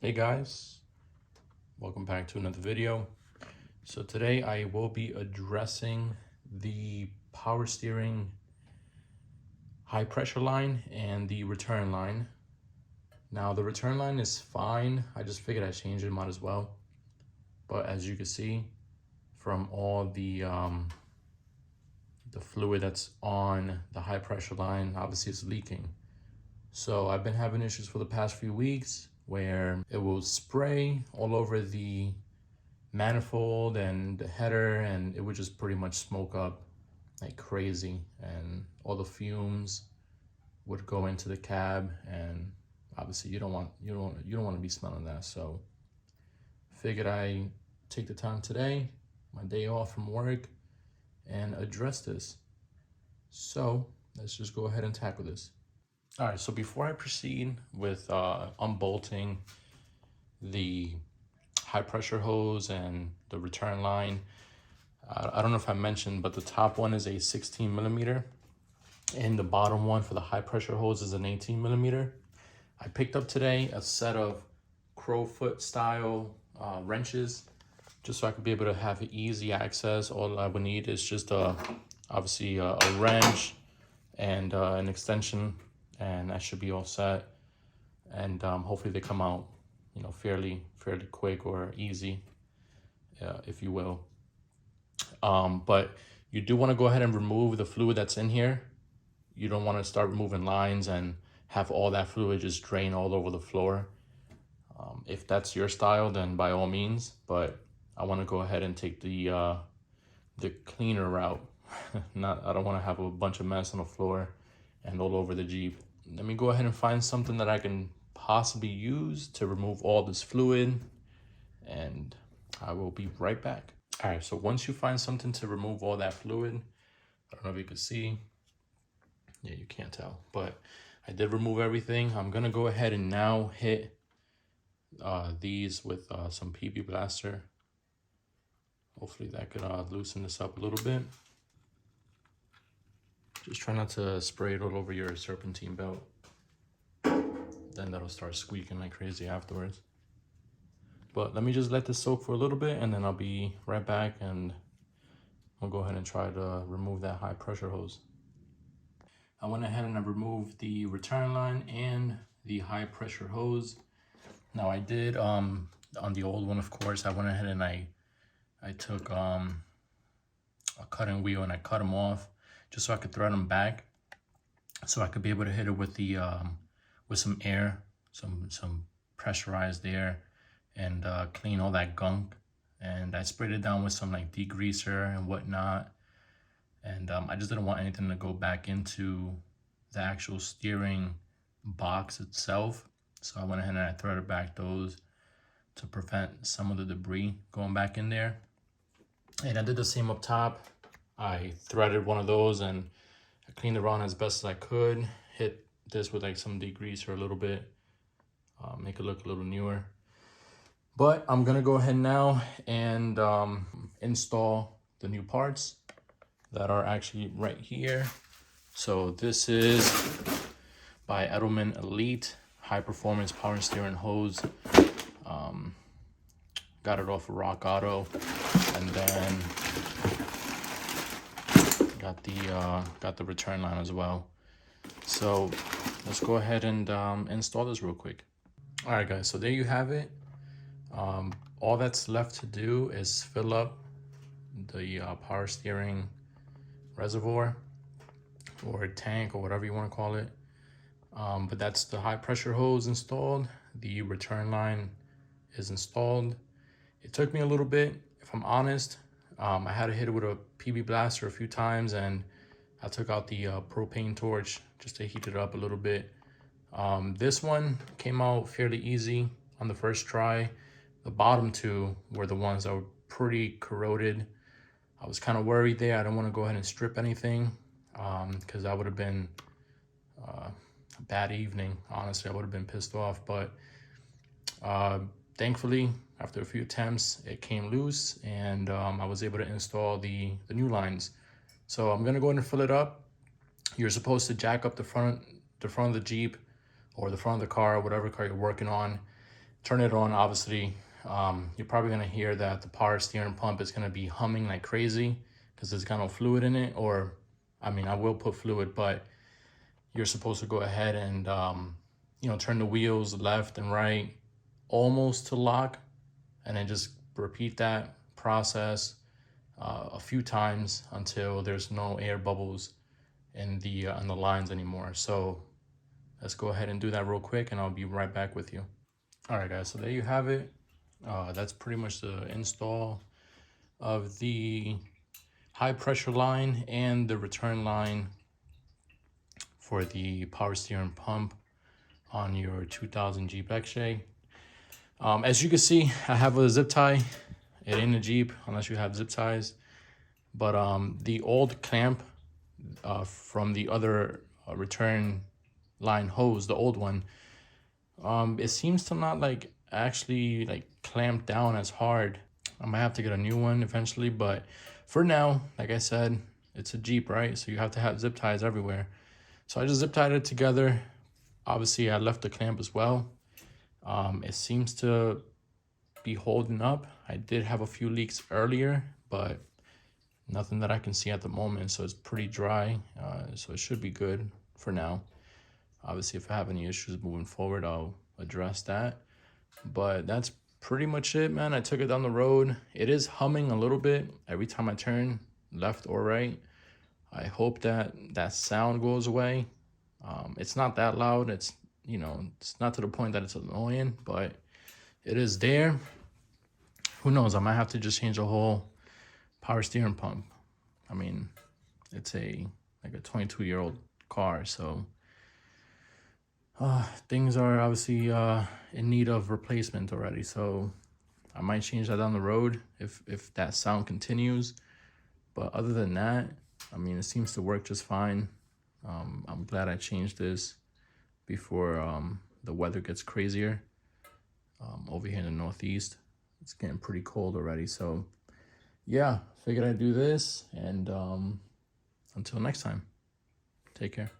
Hey guys, welcome back to another video. So today I will be addressing the power steering high pressure line and the return line. Now the return line is fine. I just figured I'd change it, might as well. But as you can see from all the fluid that's on the high pressure line, obviously it's leaking. So I've been having issues for the past few weeks where it will spray all over the manifold and the header, and it would just pretty much smoke up like crazy, and all the fumes would go into the cab, and obviously you don't want to be smelling that. So figured I take the time today, my day off from work, and address this. So let's just go ahead and tackle this. All right, so before I proceed with unbolting the high pressure hose and the return line, I don't know if I mentioned, but the top one is a 16 millimeter and the bottom one for the high pressure hose is an 18 millimeter. I picked up today a set of crowfoot style wrenches just so I could be able to have easy access. All I would need is just obviously a wrench and an extension, and that should be all set. And hopefully they come out, fairly quick or easy, if you will. But you do want to go ahead and remove the fluid that's in here. You don't want to start removing lines and have all that fluid just drain all over the floor. If that's your style, then by all means, but I want to go ahead and take the cleaner route. I don't want to have a bunch of mess on the floor and all over the Jeep. Let me go ahead and find something that I can possibly use to remove all this fluid, and I will be right back. All right, so once you find something to remove all that fluid, I don't know if you can see. Yeah, you can't tell, but I did remove everything. I'm gonna go ahead and now hit these with some PB Blaster. Hopefully that could loosen this up a little bit. Just try not to spray it all over your serpentine belt. Then that'll start squeaking like crazy afterwards. But let me just let this soak for a little bit, and then I'll be right back, and I'll go ahead and try to remove that high pressure hose. I went ahead and I removed the return line and the high pressure hose. Now I did, on the old one, of course, I went ahead and I took a cutting wheel and I cut them off just so I could thread them back, so I could be able to hit it with the with some air, some pressurized air, and clean all that gunk. And I sprayed it down with some like degreaser and whatnot. And I just didn't want anything to go back into the actual steering box itself. So I went ahead and I threaded back those to prevent some of the debris going back in there. And I did the same up top. I threaded one of those and I cleaned it around as best as I could. Hit this with like some degreaser a little bit, make it look a little newer. But I'm gonna go ahead now and install the new parts that are actually right here. So this is by Edelman Elite high performance power steering hose. Got it off of Rock Auto, and then got the return line as well. So let's go ahead and install this real quick. All right guys, so there you have it. All that's left to do is fill up the power steering reservoir or tank or whatever you want to call it. But that's the high pressure hose installed. The return line is installed. It took me a little bit, if I'm honest. I had to hit it with a PB Blaster a few times, and I took out the propane torch just to heat it up a little bit. This one came out fairly easy on the first try. The bottom two were the ones that were pretty corroded. I was kind of worried there. I don't want to go ahead and strip anything, because that would have been a bad evening. Honestly, I would have been pissed off. But thankfully, after a few attempts, it came loose, and I was able to install the new lines. So I'm gonna go ahead and fill it up. You're supposed to jack up the front of the Jeep or the front of the car, whatever car you're working on, turn it on, obviously, you're probably gonna hear that the power steering pump is gonna be humming like crazy because there's got no fluid in it. Or, I mean, I will put fluid, but you're supposed to go ahead and, turn the wheels left and right almost to lock, and then just repeat that process a few times until there's no air bubbles in the lines anymore. So let's go ahead and do that real quick, and I'll be right back with you. All right, guys, so there you have it. That's pretty much the install of the high pressure line and the return line for the power steering pump on your 2000 Jeep XJ. As you can see, I have a zip tie. It ain't a Jeep unless you have zip ties. But the old clamp from the other return line hose, the old one, it seems to not actually clamp down as hard. I might have to get a new one eventually, but for now, like I said, it's a Jeep, right? So you have to have zip ties everywhere. So I just zip tied it together. Obviously, I left the clamp as well. It seems to be holding up. I did have a few leaks earlier, but nothing that I can see at the moment. So it's pretty dry. So it should be good for now. Obviously, if I have any issues moving forward, I'll address that. But that's pretty much it, man. I took it down the road. It is humming a little bit every time I turn left or right. I hope that that sound goes away. It's not that loud. It's, it's not to the point that it's annoying, but it is there. Who knows? I might have to just change the whole power steering pump. I mean, it's a 22-year-old car, so things are obviously in need of replacement already. So I might change that down the road if that sound continues. But other than that, I mean, it seems to work just fine. I'm glad I changed this before the weather gets crazier. Over here in the Northeast, it's getting pretty cold already. So yeah, figured I'd do this, and until next time, take care.